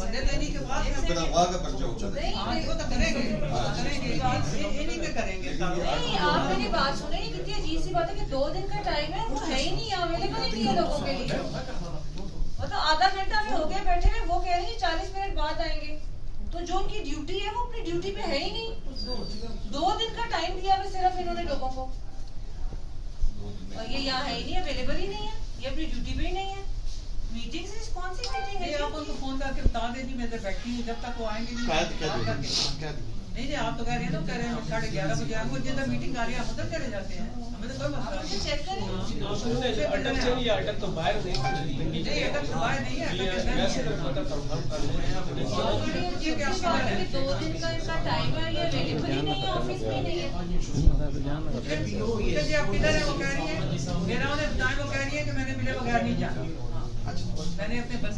बंदे देने के बाद बनवा का पर्चा होता है। वो तो करेंगे करेंगे नहीं, आप मेरी बात सुने, कितनी अजीब सी बात है कि 2 दिन का टाइम है, वो है ही नहीं अवेलेबल ही नहीं है लोगों के लिए। मतलब आधा घंटा में हो गया बैठे हुए, वो कह रहे हैं 40 मिनट बाद आएंगे, तो जो उनकी ड्यूटी है वो अपनी ड्यूटी पे है ही नहीं। 2 दिन का टाइम दिया है सिर्फ इन्होंने लोगों को, और ये यहाँ है ही नहीं, अवेलेबल ही नहीं है, ये अपनी ड्यूटी पे ही नहीं है। मीटिंग से कौन सी मीटिंग है? आप उनको फोन करके बता देंगी, मैं इधर बैठी हूँ, जब तक वो आएंगे नहीं आप तो कह रहे हैं, तो कह रहे हैं 11:30 बजे आएंगे, जिधर मीटिंग आ रही है हम उधर चले जाते हैं, हमें तो कोई मसला नहीं। चेक करें, अटक चली अटक तो बाहर नहीं नहीं अटक तो बाहर नहीं है, वैसे तो पता कंफर्म कर लें। ये क्या 2 दिन का इनका टाइम है, ये अवेलेबल ही नहीं है, ऑफिस में नहीं है। जी आप किधर है? वो कह रही है मेरा उन्हें बताया, वो कह रही है कि मैंने मिले बगैर नहीं जाना। मैंने अपने